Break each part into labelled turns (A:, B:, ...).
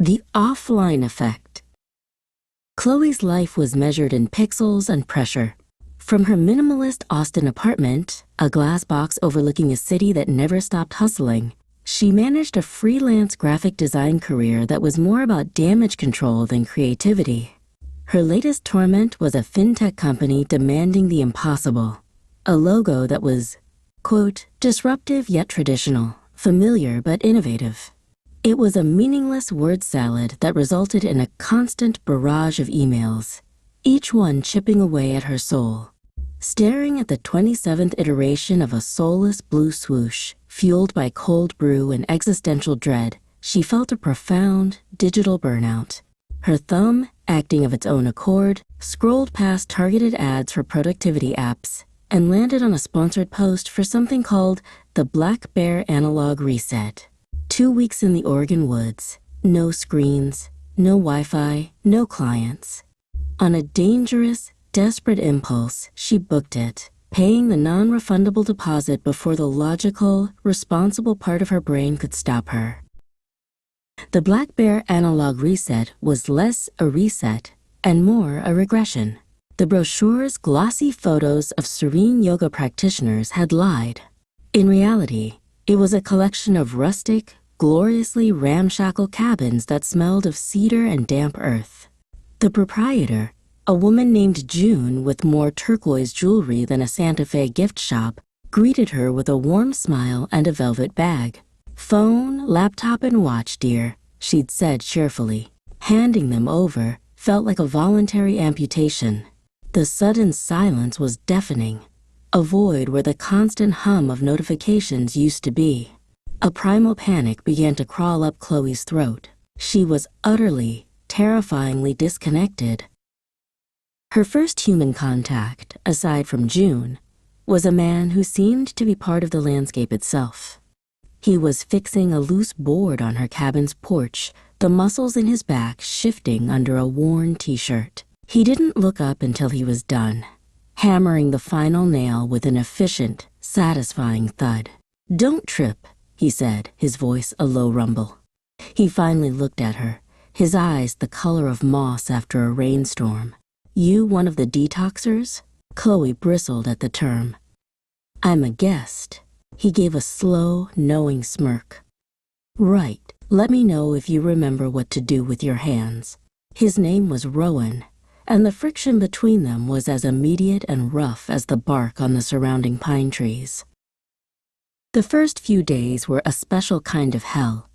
A: The offline effect. Chloe's life was measured in pixels and pressure. From her minimalist Austin apartment, a glass box overlooking a city that never stopped hustling, she managed a freelance graphic design career that was more about damage control than creativity. Her latest torment was a fintech company demanding the impossible, a logo that was, quote, disruptive yet traditional, familiar but innovative. It was a meaningless word salad that resulted in a constant barrage of emails, each one chipping away at her soul. Staring at the 27th iteration of a soulless blue swoosh, fueled by cold brew and existential dread, she felt a profound digital burnout. Her thumb, acting of its own accord, scrolled past targeted ads for productivity apps and landed on a sponsored post for something called the Black Bear Analog Reset. 2 weeks in the Oregon woods, no screens, no Wi-Fi, no clients. On a dangerous, desperate impulse, she booked it, paying the non-refundable deposit before the logical, responsible part of her brain could stop her. The Black Bear Analog Reset was less a reset and more a regression. The brochure's glossy photos of serene yoga practitioners had lied. In reality, it was a collection of rustic, gloriously ramshackle cabins that smelled of cedar and damp earth. The proprietor, a woman named June with more turquoise jewelry than a Santa Fe gift shop, greeted her with a warm smile and a velvet bag. Phone, laptop, and watch, dear, she'd said cheerfully. Handing them over felt like a voluntary amputation. The sudden silence was deafening, a void where the constant hum of notifications used to be. A primal panic began to crawl up Chloe's throat. She was utterly, terrifyingly disconnected. Her first human contact, aside from June, was a man who seemed to be part of the landscape itself. He was fixing a loose board on her cabin's porch, the muscles in his back shifting under a worn t-shirt. He didn't look up until he was done, hammering the final nail with an efficient, satisfying thud. "Don't trip," he said, his voice a low rumble. He finally looked at her, his eyes the color of moss after a rainstorm. "You one of the detoxers?" Chloe bristled at the term. "I'm a guest." He gave a slow, knowing smirk. "Right. Let me know if you remember what to do with your hands." His name was Rowan, and the friction between them was as immediate and rough as the bark on the surrounding pine trees. The first few days were a special kind of hell.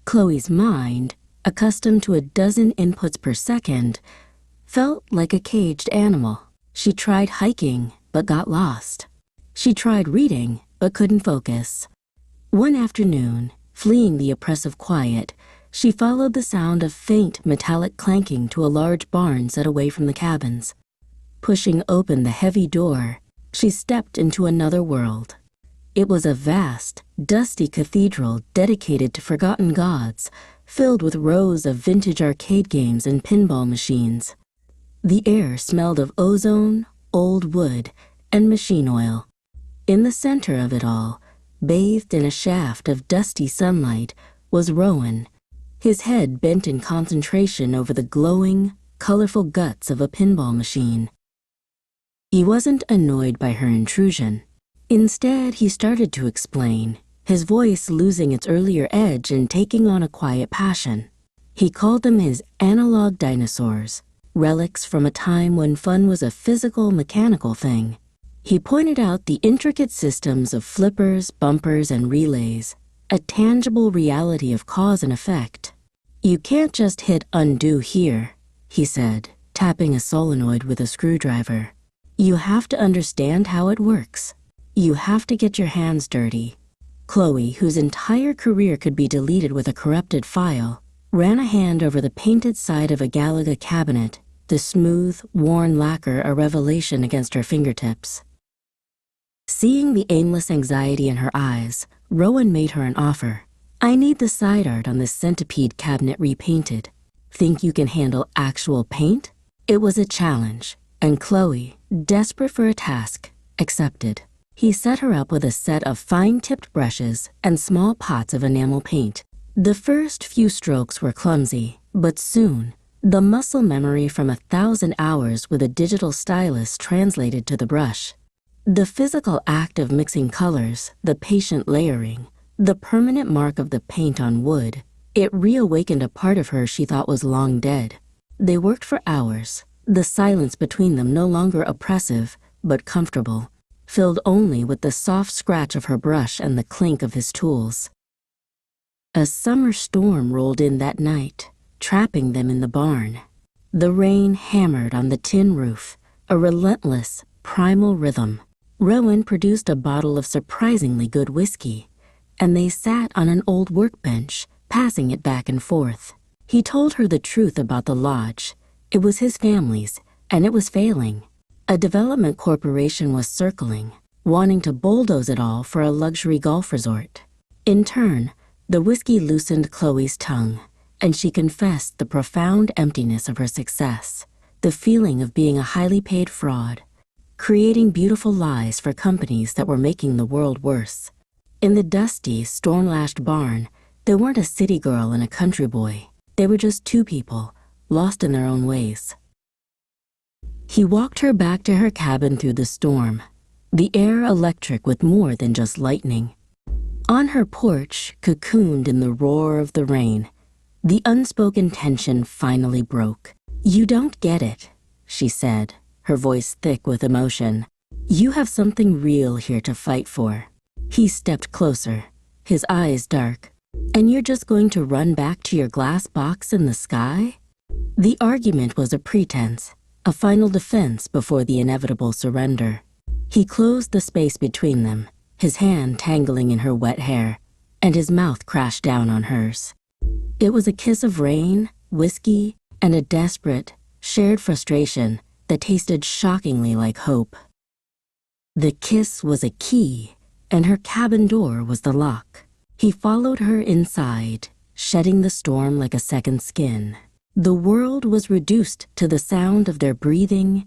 A: Chloe's mind, accustomed to a dozen inputs per second, felt like a caged animal. She tried hiking, but got lost. She tried reading, but couldn't focus. One afternoon, fleeing the oppressive quiet, she followed the sound of faint metallic clanking to a large barn set away from the cabins. Pushing open the heavy door, she stepped into another world. It was a vast, dusty cathedral dedicated to forgotten gods, filled with rows of vintage arcade games and pinball machines. The air smelled of ozone, old wood, and machine oil. In the center of it all, bathed in a shaft of dusty sunlight, was Rowan, his head bent in concentration over the glowing, colorful guts of a pinball machine. He wasn't annoyed by her intrusion. Instead, he started to explain, his voice losing its earlier edge and taking on a quiet passion. He called them his analog dinosaurs, relics from a time when fun was a physical, mechanical thing. He pointed out the intricate systems of flippers, bumpers, and relays, a tangible reality of cause and effect. "You can't just hit undo here," he said, tapping a solenoid with a screwdriver. "You have to understand how it works. You have to get your hands dirty." Chloe, whose entire career could be deleted with a corrupted file, ran a hand over the painted side of a Galaga cabinet, the smooth, worn lacquer a revelation against her fingertips. Seeing the aimless anxiety in her eyes, Rowan made her an offer. "I need the side art on this centipede cabinet repainted. Think you can handle actual paint?" It was a challenge, and Chloe, desperate for a task, accepted. He set her up with a set of fine-tipped brushes and small pots of enamel paint. The first few strokes were clumsy, but soon, the muscle memory from 1,000 hours with a digital stylus translated to the brush. The physical act of mixing colors, the patient layering, the permanent mark of the paint on wood, it reawakened a part of her she thought was long dead. They worked for hours, the silence between them no longer oppressive, but comfortable, filled only with the soft scratch of her brush and the clink of his tools. A summer storm rolled in that night, trapping them in the barn. The rain hammered on the tin roof, a relentless, primal rhythm. Rowan produced a bottle of surprisingly good whiskey, and they sat on an old workbench, passing it back and forth. He told her the truth about the lodge. It was his family's, and it was failing. A development corporation was circling, wanting to bulldoze it all for a luxury golf resort. In turn, the whiskey loosened Chloe's tongue, and she confessed the profound emptiness of her success, the feeling of being a highly paid fraud, creating beautiful lies for companies that were making the world worse. In the dusty, storm-lashed barn, they weren't a city girl and a country boy. They were just two people, lost in their own ways. He walked her back to her cabin through the storm, the air electric with more than just lightning. On her porch, cocooned in the roar of the rain, the unspoken tension finally broke. "You don't get it," she said, her voice thick with emotion. "You have something real here to fight for." He stepped closer, his eyes dark. "And you're just going to run back to your glass box in the sky?" The argument was a pretense, a final defense before the inevitable surrender. He closed the space between them, his hand tangling in her wet hair, and his mouth crashed down on hers. It was a kiss of rain, whiskey, and a desperate, shared frustration that tasted shockingly like hope. The kiss was a key, and her cabin door was the lock. He followed her inside, shedding the storm like a second skin. The world was reduced to the sound of their breathing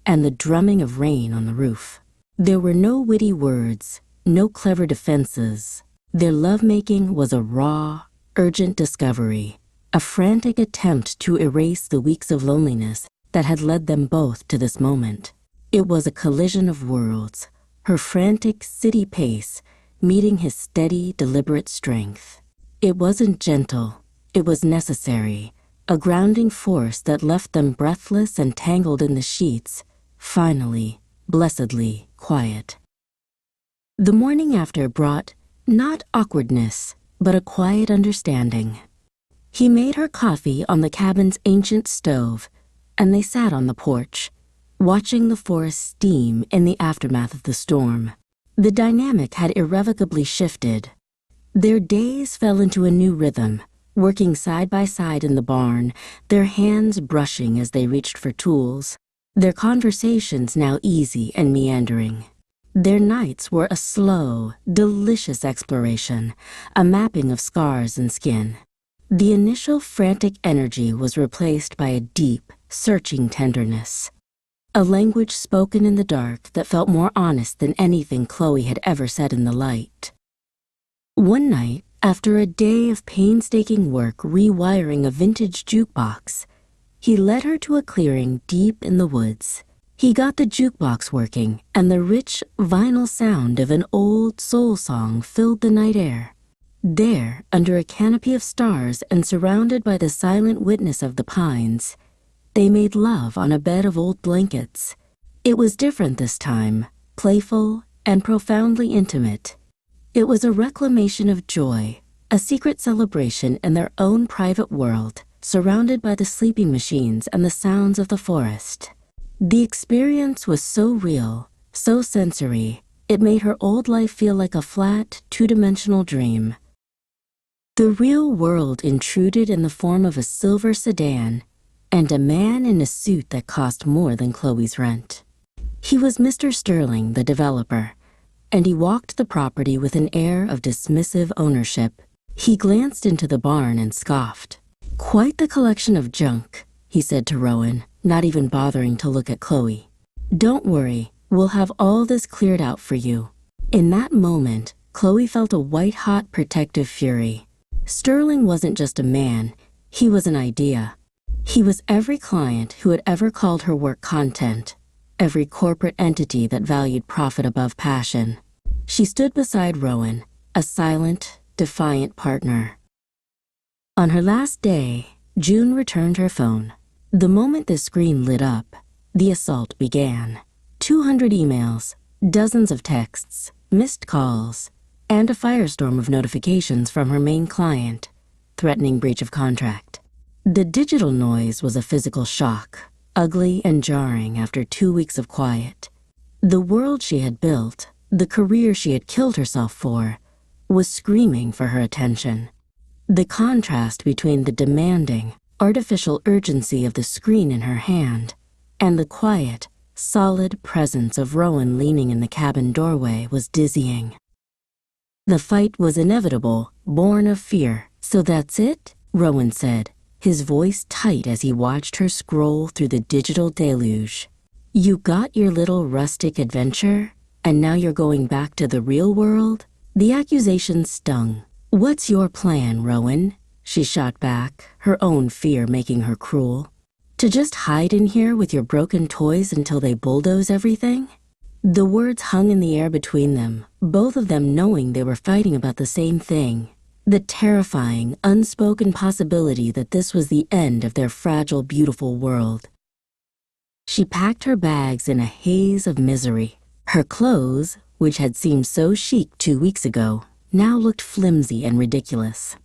A: and the drumming of rain on the roof. There were no witty words, no clever defenses. Their lovemaking was a raw, urgent discovery, a frantic attempt to erase the weeks of loneliness that had led them both to this moment. It was a collision of worlds, her frantic city pace meeting his steady, deliberate strength. It wasn't gentle, it was necessary, a grounding force that left them breathless and tangled in the sheets, finally, blessedly quiet. The morning after brought not awkwardness, but a quiet understanding. He made her coffee on the cabin's ancient stove, and they sat on the porch, watching the forest steam in the aftermath of the storm. The dynamic had irrevocably shifted. Their days fell into a new rhythm, working side by side in the barn, their hands brushing as they reached for tools, their conversations now easy and meandering. Their nights were a slow, delicious exploration, a mapping of scars and skin. The initial frantic energy was replaced by a deep, searching tenderness, a language spoken in the dark that felt more honest than anything Chloe had ever said in the light. One night, after a day of painstaking work rewiring a vintage jukebox, he led her to a clearing deep in the woods. He got the jukebox working, and the rich vinyl sound of an old soul song filled the night air. There, under a canopy of stars and surrounded by the silent witness of the pines, they made love on a bed of old blankets. It was different this time, playful and profoundly intimate. It was a reclamation of joy, a secret celebration in their own private world, surrounded by the sleeping machines and the sounds of the forest. The experience was so real, so sensory, it made her old life feel like a flat, two-dimensional dream. The real world intruded in the form of a silver sedan and a man in a suit that cost more than Chloe's rent. He was Mr. Sterling, the developer, and he walked the property with an air of dismissive ownership. He glanced into the barn and scoffed. "Quite the collection of junk," he said to Rowan, not even bothering to look at Chloe. "Don't worry, we'll have all this cleared out for you." In that moment, Chloe felt a white-hot protective fury. Sterling wasn't just a man, he was an idea. He was every client who had ever called her work content, every corporate entity that valued profit above passion. She stood beside Rowan, a silent, defiant partner. On her last day, June returned her phone. The moment the screen lit up, the assault began. 200 emails, dozens of texts, missed calls, and a firestorm of notifications from her main client, threatening breach of contract. The digital noise was a physical shock, ugly and jarring after 2 weeks of quiet. The world she had built, the career she had killed herself for, was screaming for her attention. The contrast between the demanding, artificial urgency of the screen in her hand and the quiet, solid presence of Rowan leaning in the cabin doorway was dizzying. The fight was inevitable, born of fear. "So that's it?" Rowan said, his voice tight as he watched her scroll through the digital deluge. "You got your little rustic adventure, and now you're going back to the real world?" The accusation stung. "What's your plan, Rowan?" she shot back, her own fear making her cruel. "To just hide in here with your broken toys until they bulldoze everything?" The words hung in the air between them, both of them knowing they were fighting about the same thing. The terrifying, unspoken possibility that this was the end of their fragile, beautiful world. She packed her bags in a haze of misery. Her clothes, which had seemed so chic 2 weeks ago, now looked flimsy and ridiculous.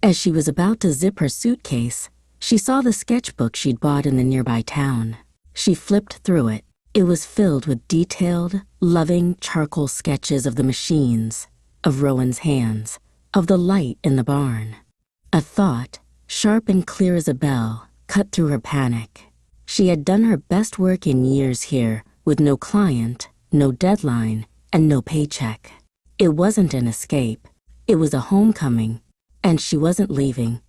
A: As she was about to zip her suitcase, she saw the sketchbook she'd bought in the nearby town. She flipped through it. It was filled with detailed, loving charcoal sketches of the machines, of Rowan's hands, of the light in the barn. A thought, sharp and clear as a bell, cut through her panic. She had done her best work in years here, with no client, no deadline, and no paycheck. It wasn't an escape. It was a homecoming, and she wasn't leaving.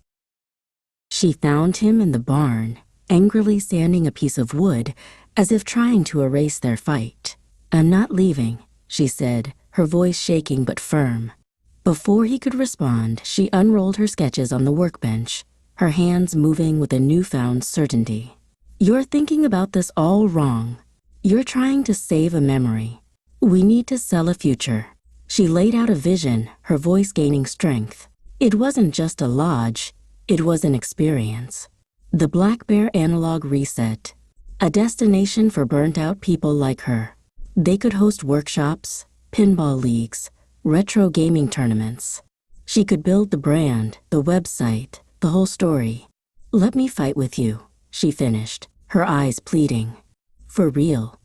A: She found him in the barn, angrily sanding a piece of wood, as if trying to erase their fight. "I'm not leaving," she said, her voice shaking but firm. Before he could respond, she unrolled her sketches on the workbench, her hands moving with a newfound certainty. "You're thinking about this all wrong. You're trying to save a memory. We need to sell a future." She laid out a vision, her voice gaining strength. It wasn't just a lodge, it was an experience. The Black Bear Analog Reset, a destination for burnt-out people like her. They could host workshops, pinball leagues, retro gaming tournaments. She could build the brand, the website, the whole story. "Let me fight with you," she finished, her eyes pleading. "For real."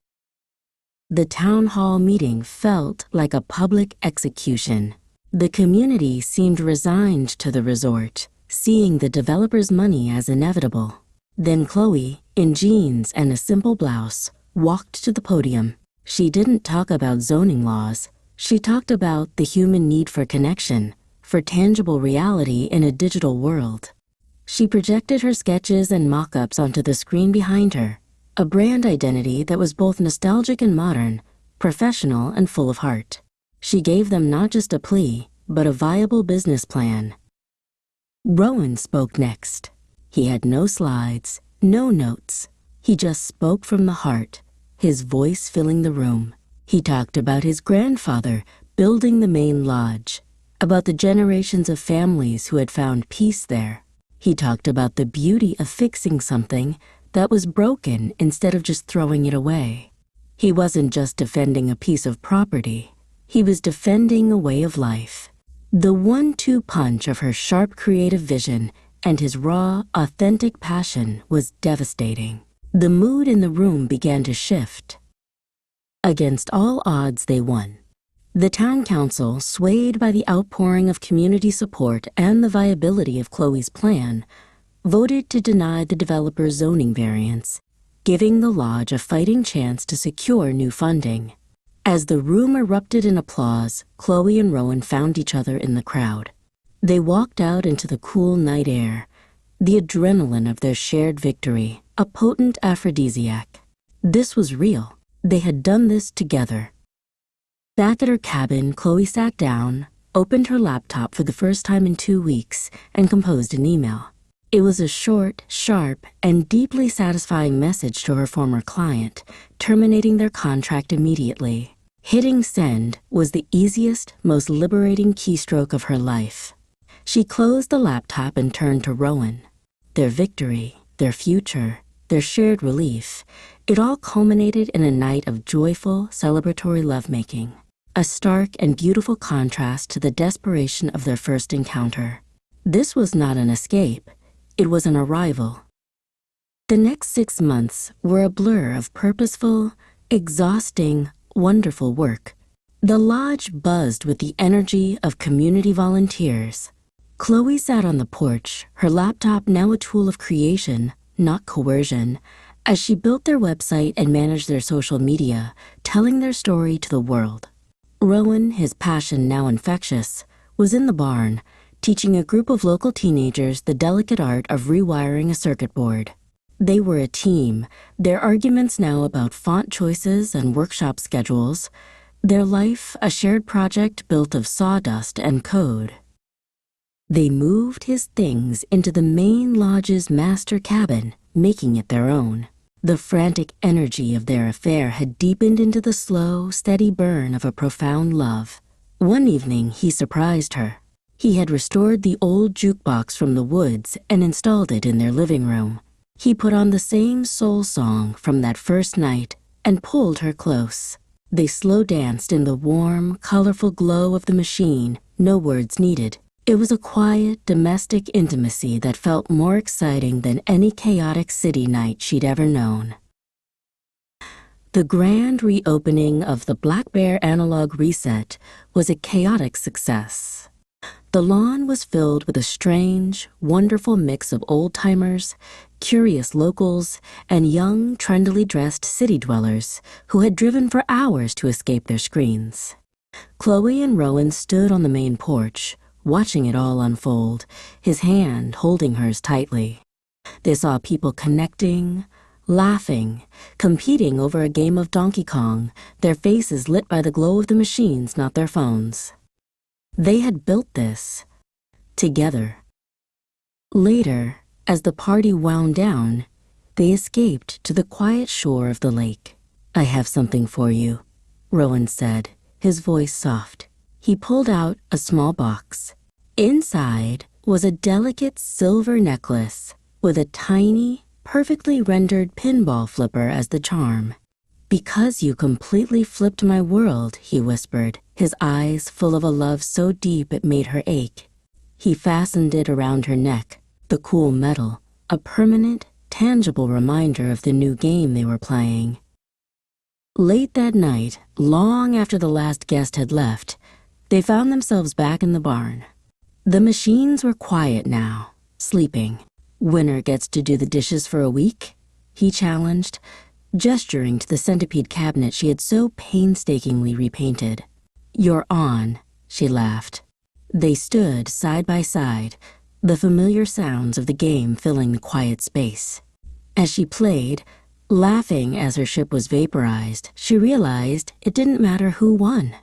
A: The town hall meeting felt like a public execution. The community seemed resigned to the resort, seeing the developer's money as inevitable. Then Chloe, in jeans and a simple blouse, walked to the podium. She didn't talk about zoning laws. She talked about the human need for connection, for tangible reality in a digital world. She projected her sketches and mock-ups onto the screen behind her, a brand identity that was both nostalgic and modern, professional and full of heart. She gave them not just a plea, but a viable business plan. Rowan spoke next. He had no slides, no notes. He just spoke from the heart, his voice filling the room. He talked about his grandfather building the main lodge, about the generations of families who had found peace there. He talked about the beauty of fixing something that was broken instead of just throwing it away. He wasn't just defending a piece of property. He was defending a way of life. The 1-2 punch of her sharp creative vision and his raw, authentic passion was devastating. The mood in the room began to shift. Against all odds, they won. The town council, swayed by the outpouring of community support and the viability of Chloe's plan, voted to deny the developer's zoning variance, giving the lodge a fighting chance to secure new funding. As the room erupted in applause, Chloe and Rowan found each other in the crowd. They walked out into the cool night air, the adrenaline of their shared victory, a potent aphrodisiac. This was real. They had done this together. Back at her cabin, Chloe sat down, opened her laptop for the first time in 2 weeks, and composed an email. It was a short, sharp, and deeply satisfying message to her former client, terminating their contract immediately. Hitting send was the easiest, most liberating keystroke of her life. She closed the laptop and turned to Rowan. Their victory, their future, their shared relief, it all culminated in a night of joyful, celebratory lovemaking, a stark and beautiful contrast to the desperation of their first encounter. This was not an escape. It was an arrival. The next 6 months were a blur of purposeful, exhausting, wonderful work. The lodge buzzed with the energy of community volunteers. Chloe sat on the porch, her laptop now a tool of creation, not coercion, as she built their website and managed their social media, telling their story to the world. Rowan, his passion now infectious, was in the barn, teaching a group of local teenagers the delicate art of rewiring a circuit board. They were a team, their arguments now about font choices and workshop schedules, their life a shared project built of sawdust and code. They moved his things into the main lodge's master cabin, making it their own. The frantic energy of their affair had deepened into the slow, steady burn of a profound love. One evening he surprised her. He had restored the old jukebox from the woods and installed it in their living room. He put on the same soul song from that first night and pulled her close. They slow danced in the warm, colorful glow of the machine, no words needed. It was a quiet, domestic intimacy that felt more exciting than any chaotic city night she'd ever known. The grand reopening of the Black Bear Analog Reset was a chaotic success. The lawn was filled with a strange, wonderful mix of old-timers, curious locals, and young, trendily dressed city dwellers who had driven for hours to escape their screens. Chloe and Rowan stood on the main porch, watching it all unfold, his hand holding hers tightly. They saw people connecting, laughing, competing over a game of Donkey Kong, their faces lit by the glow of the machines, not their phones. They had built this together. Later, as the party wound down, they escaped to the quiet shore of the lake. "I have something for you," Rowan said, his voice soft. He pulled out a small box. Inside was a delicate silver necklace with a tiny, perfectly rendered pinball flipper as the charm. "Because you completely flipped my world," he whispered, his eyes full of a love so deep it made her ache. He fastened it around her neck, the cool metal, a permanent, tangible reminder of the new game they were playing. Late that night, long after the last guest had left, they found themselves back in the barn. The machines were quiet now, sleeping. "Winner gets to do the dishes for a week?" he challenged, gesturing to the centipede cabinet she had so painstakingly repainted. "You're on," she laughed. They stood side by side, the familiar sounds of the game filling the quiet space. As she played, laughing as her ship was vaporized, she realized it didn't matter who won.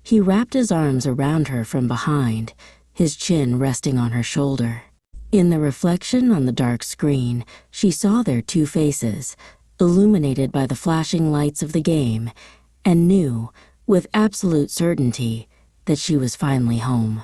A: He wrapped his arms around her from behind, his chin resting on her shoulder. In the reflection on the dark screen, she saw their two faces, illuminated by the flashing lights of the game, and knew, with absolute certainty, that she was finally home.